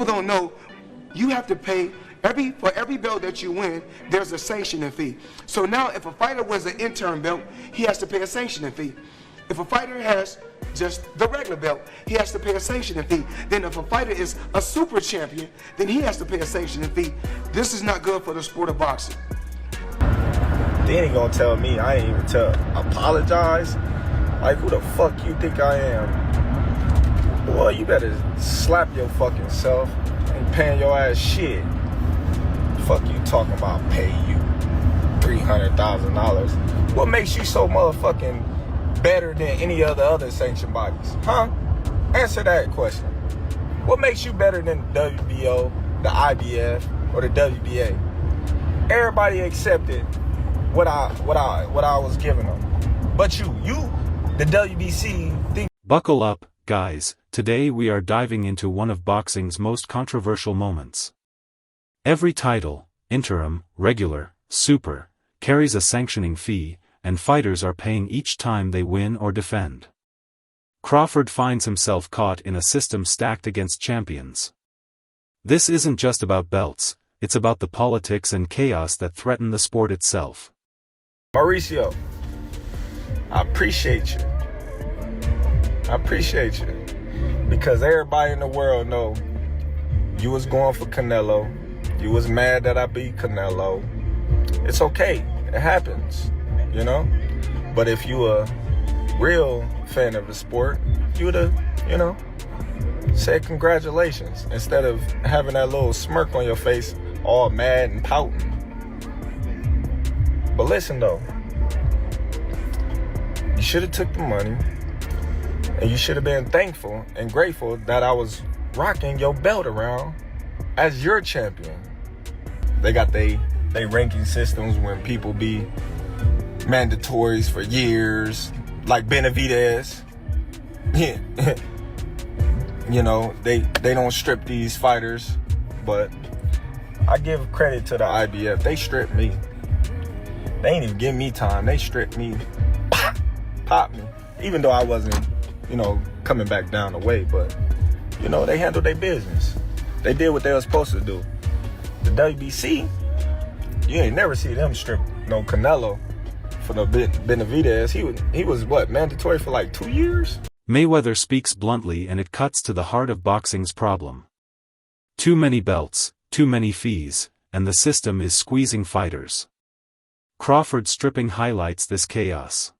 People don't know you have to pay for every belt that you win, there's a sanctioning fee. So now if a fighter wins an interim belt, he has to pay a sanctioning fee. If a fighter has just the regular belt, he has to pay a sanctioning fee. Then if a fighter is a super champion, then he has to pay a sanctioning fee. This is not good for the sport of boxing. Then he gonna tell me I ain't even apologize? Like, who the fuck you think I am? Boy, you better slap your fucking self. Ain't paying your ass shit. Fuck you talking about pay you $300,000. What makes you so motherfucking better than any of the other sanctioned bodies? Huh? Answer that question. What makes you better than the WBO, the IBF, or the WBA? Everybody accepted what I was giving them. But you, the WBC, think. Buckle up, guys. Today we are diving into one of boxing's most controversial moments. Every title, interim, regular, super, carries a sanctioning fee, and fighters are paying each time they win or defend. Crawford finds himself caught in a system stacked against champions. This isn't just about belts, it's about the politics and chaos that threaten the sport itself. Mauricio, I appreciate you. Because everybody in the world know you was going for Canelo. You was mad that I beat Canelo. It's okay. It happens, you know? But if you a real fan of the sport, you would have, said congratulations instead of having that little smirk on your face, all mad and pouting. But listen though, you should have took the money and you should have been thankful and grateful that I was rocking your belt around as your champion. They got they ranking systems when people be mandatories for years, like Benavidez. Yeah. They don't strip these fighters, but I give credit to the IBF. They stripped me. They ain't even give me time. They stripped me, popped me. Even though I wasn't, coming back down the way, but they handled their business. They did what they were supposed to do. The WBC, you ain't never see them strip no Canelo for no Benavidez. He was what, mandatory for like 2 years? Mayweather speaks bluntly, and it cuts to the heart of boxing's problem. Too many belts, too many fees, and the system is squeezing fighters. Crawford's stripping highlights this chaos.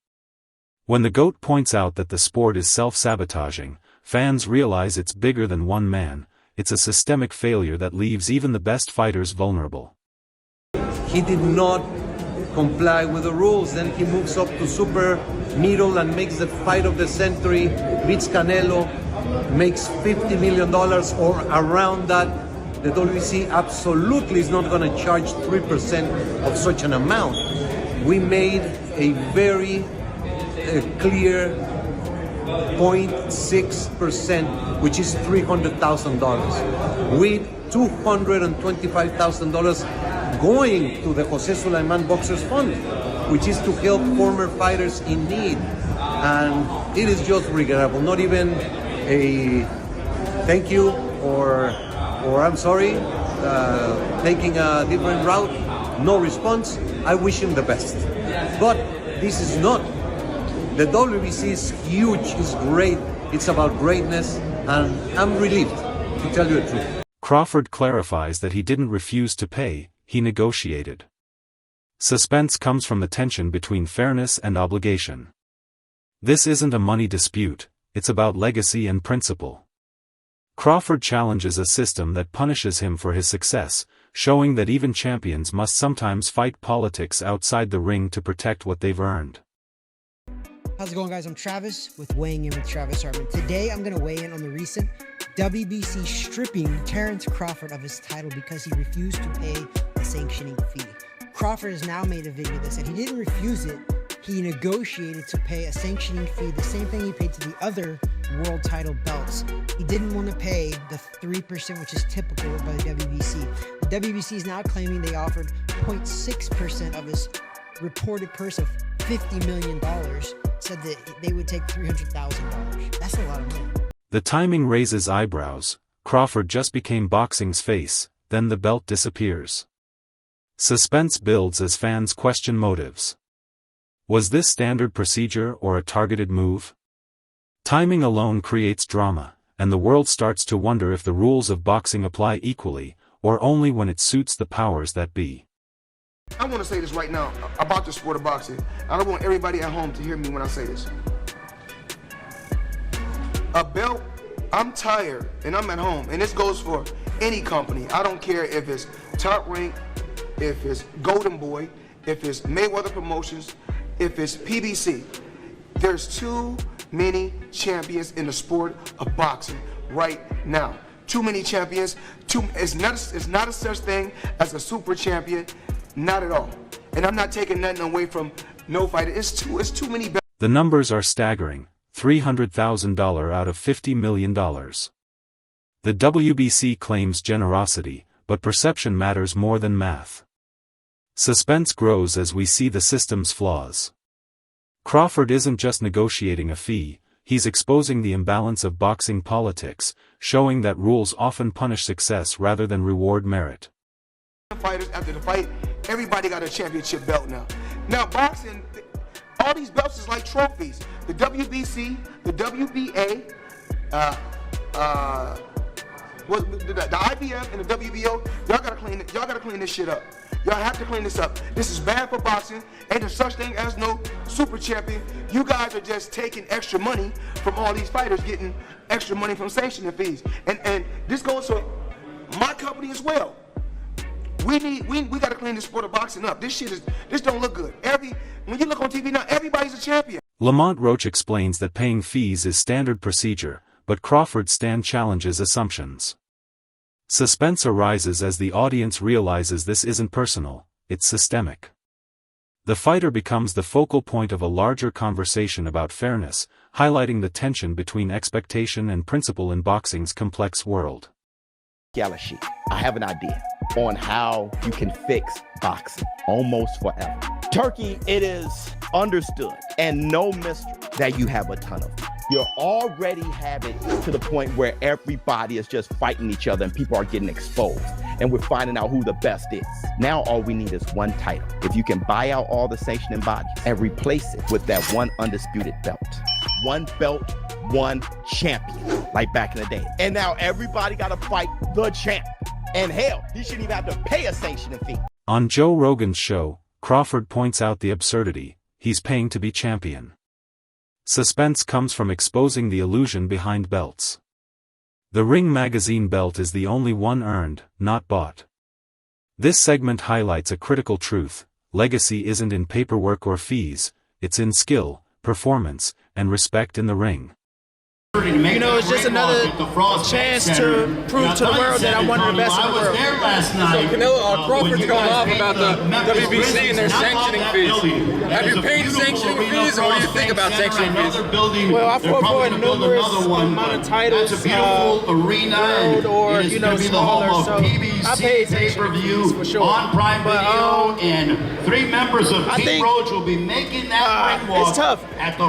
When the GOAT points out that the sport is self-sabotaging, fans realize it's bigger than one man. It's a systemic failure that leaves even the best fighters vulnerable. He did not comply with the rules. Then he moves up to super middle and makes the fight of the century, beats Canelo, makes $50 million or around that. The WBC absolutely is not going to charge 3% of such an amount. We made a very clear 0.6%, which is $300,000, with $225,000 going to the Jose Sulaiman Boxers Fund, which is to help former fighters in need. And it is just regrettable. Not even a thank you or I'm sorry, taking a different route, no response. I wish him the best. But this is not. The WBC is huge, it's great, it's about greatness, and I'm relieved, to tell you the truth. Crawford clarifies that he didn't refuse to pay, he negotiated. Suspense comes from the tension between fairness and obligation. This isn't a money dispute, it's about legacy and principle. Crawford challenges a system that punishes him for his success, showing that even champions must sometimes fight politics outside the ring to protect what they've earned. How's it going, guys? I'm Travis with Weighing In with Travis Hartman. Today, I'm going to weigh in on the recent WBC stripping Terence Crawford of his title because he refused to pay a sanctioning fee. Crawford has now made a video that said he didn't refuse it. He negotiated to pay a sanctioning fee, the same thing he paid to the other world title belts. He didn't want to pay the 3%, which is typical by the WBC. The WBC is now claiming they offered 0.6% of his reported purse of $50 million, said that they would take $300,000. That's a lot of money. The timing raises eyebrows. Crawford just became boxing's face, then the belt disappears. Suspense builds as fans question motives. Was this standard procedure or a targeted move? Timing alone creates drama, and the world starts to wonder if the rules of boxing apply equally, or only when it suits the powers that be. I want to say this right now about the sport of boxing. I don't want everybody at home to hear me when I say this. A belt, I'm tired, and I'm at home, and this goes for any company. I don't care if it's Top Rank, if it's Golden Boy, if it's Mayweather Promotions, if it's PBC. There's too many champions in the sport of boxing right now. Too many champions. It's not a such thing as a super champion, not at all. And I'm not taking nothing away from no fighter. It's too many. The numbers are staggering. $300,000 out of $50 million. The WBC claims generosity, but perception matters more than math. Suspense grows as we see the system's flaws. Crawford isn't just negotiating a fee, he's exposing the imbalance of boxing politics, showing that rules often punish success rather than reward merit. Fighters after the fight, everybody got a championship belt now. Now boxing, all these belts is like trophies. The WBC, the WBA, the IBF and the WBO, y'all gotta clean this shit up. Y'all have to clean this up. This is bad for boxing. Ain't there such thing as no super champion. You guys are just taking extra money from all these fighters, getting extra money from sanctioning fees. And this goes for my company as well. We gotta clean this sport of boxing up. This don't look good. When you look on TV now, everybody's a champion. Lamont Roach explains that paying fees is standard procedure, but Crawford's stand challenges assumptions. Suspense arises as the audience realizes this isn't personal, it's systemic. The fighter becomes the focal point of a larger conversation about fairness, highlighting the tension between expectation and principle in boxing's complex world. Galaxy, I have an idea on how you can fix boxing almost forever. Turkey, it is understood and no mystery that you have a ton of them. You already have it to the point where everybody is just fighting each other and people are getting exposed. And we're finding out who the best is. Now all we need is one title. If you can buy out all the sanctioning bodies and replace it with that one undisputed belt. One belt, one champion, like back in the day. And now everybody got to fight the champ. And hell, he shouldn't even have to pay a sanctioning fee. On Joe Rogan's show, Crawford points out the absurdity. He's paying to be champion. Suspense comes from exposing the illusion behind belts. The Ring magazine belt is the only one earned, not bought. This segment highlights a critical truth: legacy isn't in paperwork or fees, it's in skill, performance, and respect in the ring. You know, it's just another chance to prove to the world that I'm one of the best in the world. So Canelo, Crawford's going off about the WBC and their sanctioning fees. Have you paid sanctioning fees, or what do you think about sanctioning fees? Well, I fought for numerous amount of titles, world or, you know, smaller, so I paid sanctioning fees for sure. But and 3 members of Team Roach will be making that ring walk. It's tough.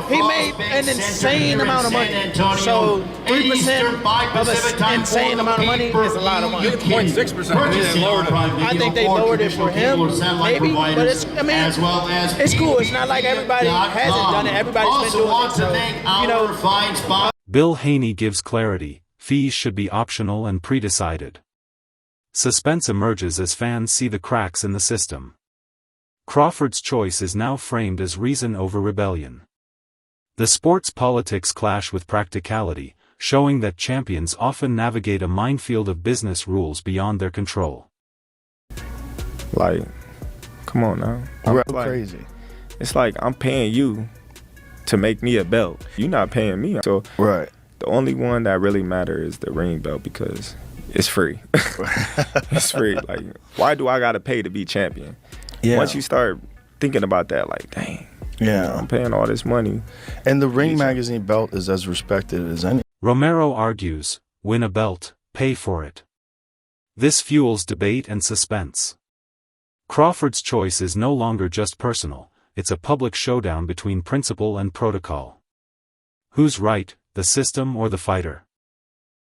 He made an insane amount of money. So 3% of an insane amount of money is a lot of money. 0.6%. I think they lowered it for him, maybe, but it's cool. It's not like everybody hasn't done it. Everybody's been doing it. So, you know. Bill Haney gives clarity: fees should be optional and pre-decided. Suspense emerges as fans see the cracks in the system. Crawford's choice is now framed as reason over rebellion. The sport's politics clash with practicality, showing that champions often navigate a minefield of business rules beyond their control. Like, come on now. I'm like, crazy. It's like I'm paying you to make me a belt. You're not paying me. So right. The only one that really matters is the ring belt because it's free. It's free. Like, why do I gotta pay to be champion? Yeah. Once you start thinking about that, like, dang. Yeah, I'm paying all this money. And the Ring magazine belt is as respected as any. Romero argues, win a belt, pay for it. This fuels debate and suspense. Crawford's choice is no longer just personal, it's a public showdown between principle and protocol. Who's right, the system or the fighter?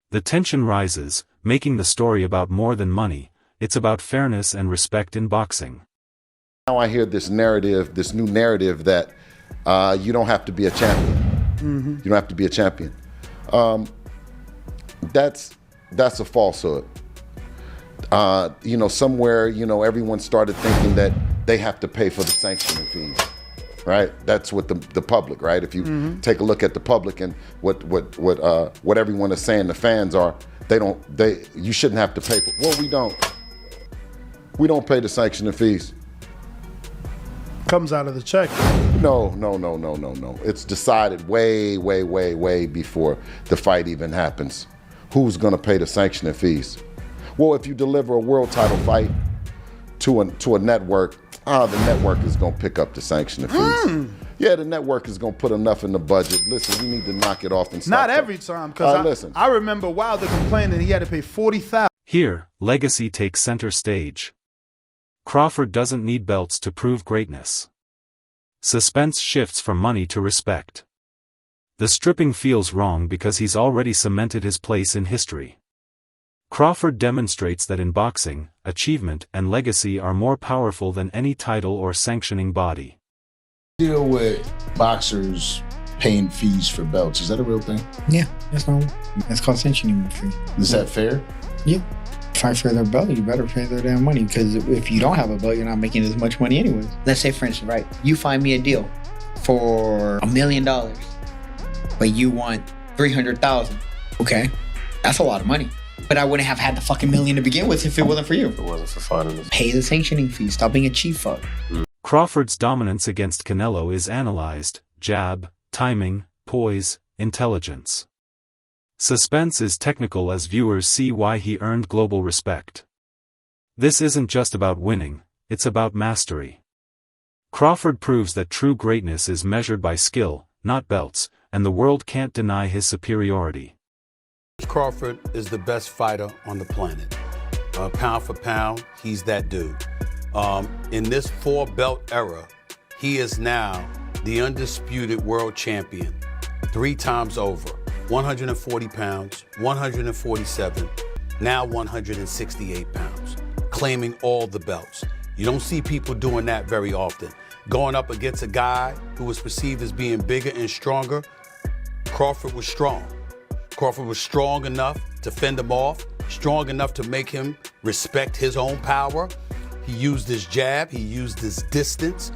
The tension rises, making the story about more than money. It's about fairness and respect in boxing. Now I hear this narrative, this new narrative that you don't have to be a champion. Mm-hmm. You don't have to be a champion. That's a falsehood. Somewhere, everyone started thinking that they have to pay for the sanctioning fees, right? That's what the public, right? If you take a look at the public and what everyone is saying the fans are, you shouldn't have to pay for. Well, we don't. We don't pay the sanctioning fees. Comes out of the check. No. It's decided way before the fight even happens. Who's gonna pay the sanctioning fees? Well, if you deliver a world title fight to a network, the network is gonna pick up the sanctioning fees. Yeah, the network is gonna put enough in the budget. Listen, we need to knock it off and stop. Not every time, because I remember Wilder complaining he had to pay $40,000. Here, legacy takes center stage. Crawford doesn't need belts to prove greatness. Suspense shifts from money to respect. The stripping feels wrong because he's already cemented his place in history. Crawford demonstrates that in boxing, achievement and legacy are more powerful than any title or sanctioning body. Deal with boxers paying fees for belts. Is that a real thing? Yeah, that's normal. It's called sanctioning fee. Is that fair? Yeah. Fight for their belt, you better pay their damn money, because if you don't have a belt, you're not making as much money anyways. Let's say, for instance, right, you find me a deal for $1 million, but you want $300,000. Okay, that's a lot of money. But I wouldn't have had the fucking million to begin with if it wasn't for you. If it wasn't for fighting. Pay the sanctioning fee. Stop being a chief fuck. Crawford's dominance against Canelo is analyzed: jab, timing, poise, intelligence. Suspense is technical as viewers see why he earned global respect. This isn't just about winning, it's about mastery. Crawford proves that true greatness is measured by skill, not belts, and the world can't deny his superiority. Crawford is the best fighter on the planet. Pound for pound, he's that dude. In this 4-belt era, he is now the undisputed world champion 3 times over. 140 pounds, 147, now 168 pounds, claiming all the belts. You don't see people doing that very often. Going up against a guy who was perceived as being bigger and stronger, Crawford was strong. Crawford was strong enough to fend him off, strong enough to make him respect his own power. He used his jab, he used his distance.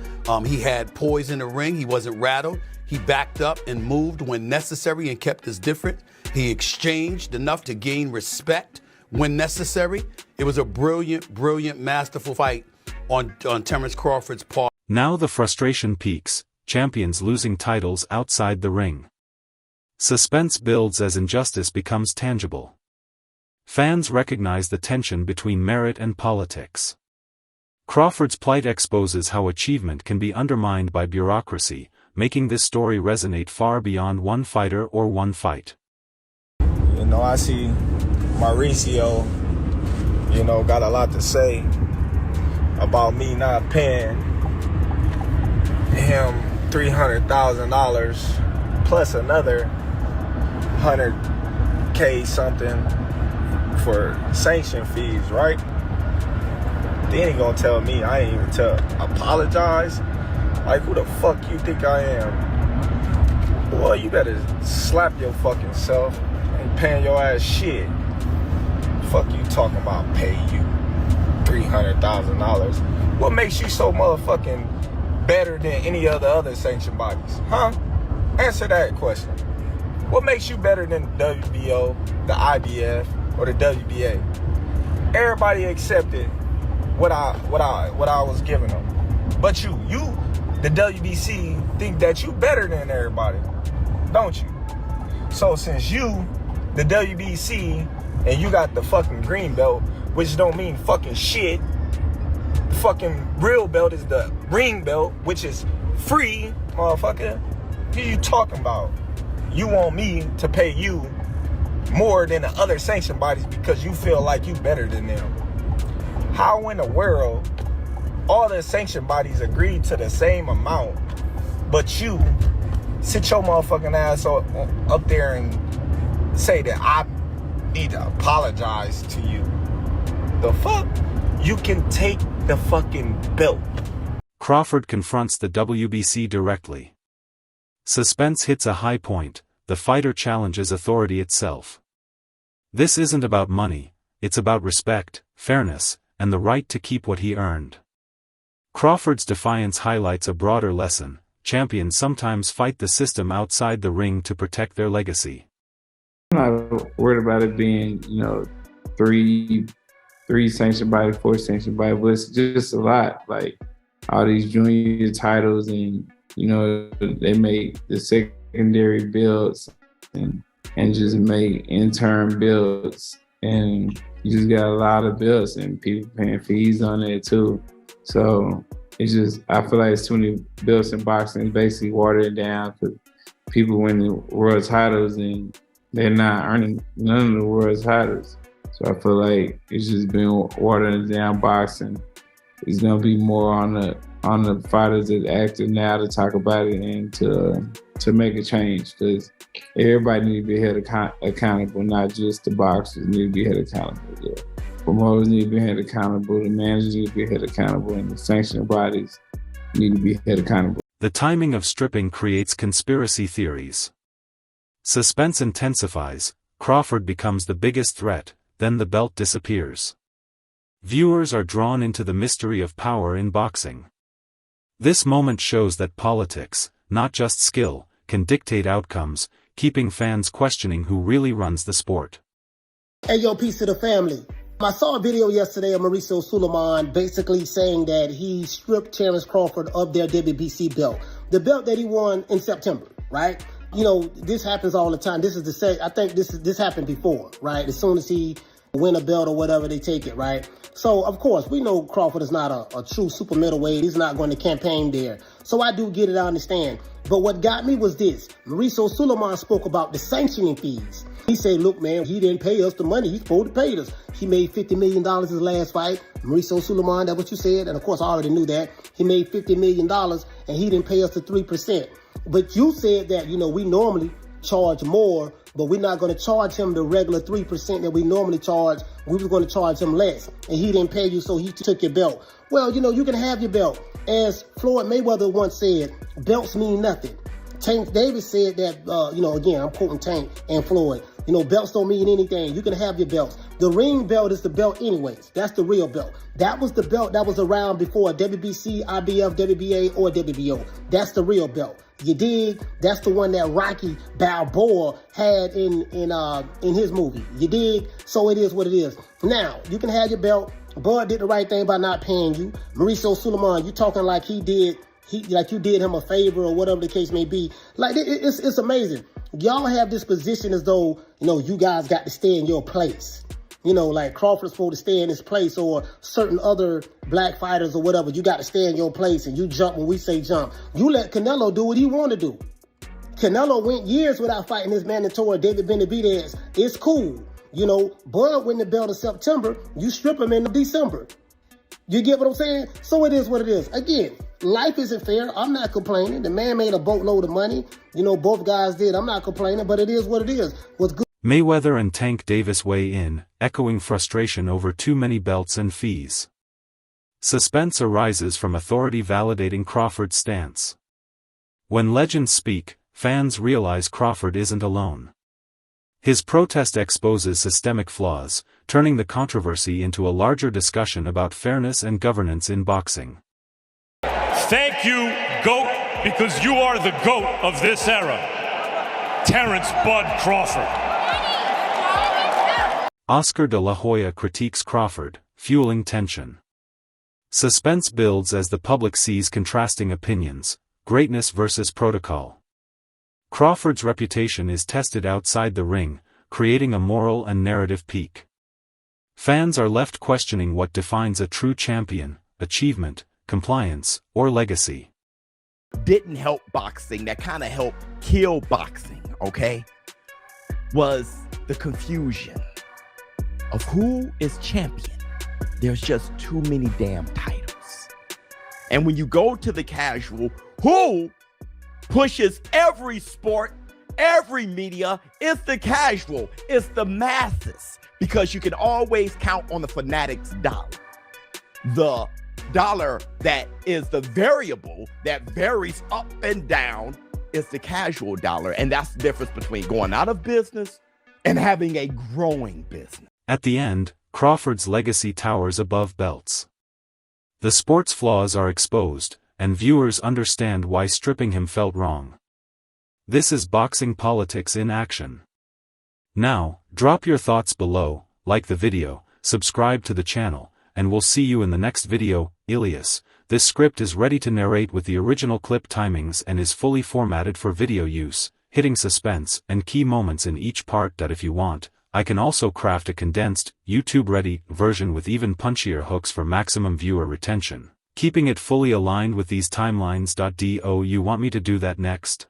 He had poise in the ring, he wasn't rattled. He backed up and moved when necessary and kept us different. He exchanged enough to gain respect when necessary. It was a brilliant, masterful fight on Terence Crawford's part. Now the frustration peaks, champions losing titles outside the ring. Suspense builds as injustice becomes tangible. Fans recognize the tension between merit and politics. Crawford's plight exposes how achievement can be undermined by bureaucracy, making this story resonate far beyond one fighter or one fight. I see Mauricio, got a lot to say about me not paying him $300,000 plus another $100K something for sanction fees, right? They ain't gonna tell me I ain't even apologize. Like, who the fuck you think I am? Boy, you better slap your fucking self. Ain't paying your ass shit. Fuck you talking about pay you $300,000. What makes you so motherfucking better than any other sanctioned bodies? Huh? Answer that question. What makes you better than the WBO, the IBF, or the WBA? Everybody accepted what I was giving them. But you, the WBC, think that you better than everybody, don't you? So since you, the WBC, and you got the fucking green belt, which don't mean fucking shit, the fucking real belt is the ring belt, which is free, motherfucker. What are you talking about? You want me to pay you more than the other sanctioned bodies because you feel like you better than them. How in the world all the sanctioned bodies agreed to the same amount, but you sit your motherfucking ass up there and say that I need to apologize to you. The fuck? You can take the fucking belt. Crawford confronts the WBC directly. Suspense hits a high point, the fighter challenges authority itself. This isn't about money, it's about respect, fairness, and the right to keep what he earned. Crawford's defiance highlights a broader lesson: champions sometimes fight the system outside the ring to protect their legacy. I'm not worried about it being, three sanctioned bodies, 4 sanctioned bodies, but it's just a lot. Like all these junior titles, and they make the secondary builds and just make interim builds, and you just got a lot of builds and people paying fees on it too. So it's just, I feel like it's too many builds in boxing, basically watered it down because people win the world titles and they're not earning none of the world titles. So I feel like it's just been watering down boxing. It's gonna be more on the fighters that active now to talk about it and to make a change, because everybody need to be held accountable, not just the boxers need to be held accountable. The promoters need to be held accountable, the managers need to be held accountable, and the sanctioning bodies need to be held accountable. The timing of stripping creates conspiracy theories. Suspense intensifies, Crawford becomes the biggest threat, then the belt disappears. Viewers are drawn into the mystery of power in boxing. This moment shows that politics, not just skill, can dictate outcomes, keeping fans questioning who really runs the sport. Hey, yo, peace to the family. I saw a video yesterday of Mauricio Sulaiman basically saying that he stripped Terence Crawford of their WBC belt. The belt that he won in September, right? This happens all the time. I think this happened before, right? As soon as he win a belt or whatever, they take it, right? So, of course, we know Crawford is not a true super middleweight. He's not going to campaign there. So I do get it, I understand. But what got me was this. Mauricio Sulaiman spoke about the sanctioning fees. He said, look, man, he didn't pay us the money he's supposed to pay us. He made $50 million his last fight. Mauricio Sulaiman, that's what you said. And, of course, I already knew that. He made $50 million, and he didn't pay us the 3%. But you said that, we normally charge more, but we're not going to charge him the regular 3% that we normally charge. We were going to charge him less, and he didn't pay you, so he took your belt. Well, you can have your belt. As Floyd Mayweather once said, belts mean nothing. Tank Davis said that, again, I'm quoting Tank and Floyd, belts don't mean anything. You can have your belts. The ring belt is the belt anyways. That's the real belt. That was the belt that was around before WBC, IBF, WBA, or WBO. That's the real belt. You dig? That's the one that Rocky Balboa had in his movie. You dig? So it is what it is. Now, you can have your belt. Bud did the right thing by not paying you. Mauricio Sulaiman, you talking like you did him a favor or whatever the case may be. Like, it's amazing. Y'all have this position as though, you guys got to stay in your place. Like Crawford's supposed to stay in his place, or certain other black fighters or whatever. You got to stay in your place and you jump when we say jump. You let Canelo do what he want to do. Canelo went years without fighting his mandatory David Benavidez. It's cool. Bud win the belt in September. You strip him in December. You get what I'm saying? So it is what it is. Again, life isn't fair. I'm not complaining. The man made a boatload of money. Both guys did. I'm not complaining, but it is what it is. What's good. Mayweather and Tank Davis weigh in, echoing frustration over too many belts and fees. Suspense arises from authority validating Crawford's stance. When legends speak, fans realize Crawford isn't alone. His protest exposes systemic flaws, turning the controversy into a larger discussion about fairness and governance in boxing. Thank you, GOAT, because you are the GOAT of this era. Terence Bud Crawford. Oscar de la Hoya critiques Crawford, fueling tension. Suspense builds as the public sees contrasting opinions, greatness versus protocol. Crawford's reputation is tested outside the ring, creating a moral and narrative peak. Fans are left questioning what defines a true champion: achievement, compliance, or legacy. Didn't help boxing, that kind of helped kill boxing, okay, was the confusion of who is champion. There's just too many damn titles. And when you go to the casual, who pushes every sport, every media, it's the casual, it's the masses, because you can always count on the fanatics' dollar. The dollar that is the variable that varies up and down is the casual dollar. And that's the difference between going out of business and having a growing business. At the end, Crawford's legacy towers above belts. The sport's flaws are exposed, and viewers understand why stripping him felt wrong. This is boxing politics in action. Now, drop your thoughts below, like the video, subscribe to the channel, and we'll see you in the next video. Alias, this script is ready to narrate with the original clip timings and is fully formatted for video use, hitting suspense and key moments in each part that if you want, I can also craft a condensed, YouTube-ready version with even punchier hooks for maximum viewer retention. Keeping it fully aligned with these timelines. Do you want me to do that next?